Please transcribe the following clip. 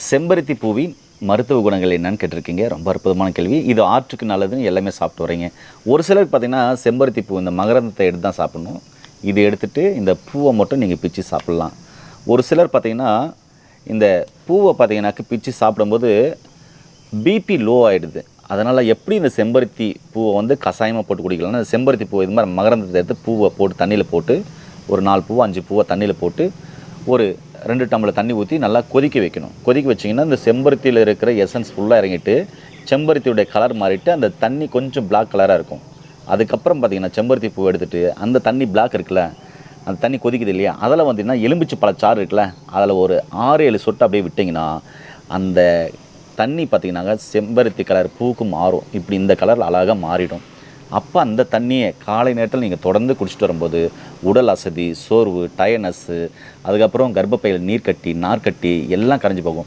செம்பருத்தி பூவின் மருத்துவ குணங்கள் என்னன்னு கேட்டிருக்கீங்க. ரொம்ப அற்புதமான கேள்வி. இது ஆற்றுக்கு நல்லதுன்னு எல்லாமே சாப்பிட்டு வரீங்க. ஒரு சிலருக்கு பார்த்தீங்கன்னா, செம்பருத்தி பூ இந்த மகரந்தத்தை எடுத்து தான் சாப்பிடணும். இது எடுத்துட்டு இந்த பூவை மட்டும் நீங்கள் பிச்சு சாப்பிட்லாம். ஒரு சிலர் பார்த்தீங்கன்னா, இந்த பூவை பார்த்தீங்கன்னாக்க பிச்சு சாப்பிடும்போது பிபி லோ ஆகிடுது. அதனால் எப்படி இந்த செம்பருத்தி பூவை வந்து கஷாயமாக போட்டு குடிக்கலாம்னா, செம்பருத்தி பூ இது மாதிரி மகரந்தத்தை எடுத்து பூவை போட்டு தண்ணியில் போட்டு ஒரு 4 பூவோ 5 பூவை தண்ணியில் போட்டு ஒரு 2 டம்ளர் தண்ணி ஊற்றி நல்லா கொதிக்க வைக்கணும். கொதிக்க வச்சிங்கன்னா இந்த செம்பருத்தியில் இருக்கிற எசன்ஸ் ஃபுல்லாக இறங்கிட்டு செம்பருத்தியுடைய கலர் மாறிட்டு அந்த தண்ணி கொஞ்சம் பிளாக் கலராக இருக்கும். அதுக்கப்புறம் பார்த்திங்கன்னா செம்பருத்தி பூ எடுத்துகிட்டு அந்த தண்ணி பிளாக் இருக்குல்ல, அந்த தண்ணி கொதிக்குது இல்லையா, அதில் வந்தீங்கன்னா எலும்பிச்சு பழச்சாறு இருக்குல்ல, அதில் ஒரு 6-7 சொட்டு அப்படியே விட்டிங்கன்னா அந்த தண்ணி பார்த்திங்கனாக்கா செம்பருத்தி கலர் பூக்கு மாறும். இப்படி இந்த கலரில் அழகாக மாறிடும். அப்போ அந்த தண்ணியை காலை நேரத்தில் நீங்கள் தொடர்ந்து குடிச்சிட்டு வரும்போது உடல் அசதி, சோர்வு, டயர்னஸ்ஸு, அதுக்கப்புறம் கர்ப்பப்பையில் நீர்க்கட்டி, நார்க்கட்டி எல்லாம் கரைஞ்சி போகும்.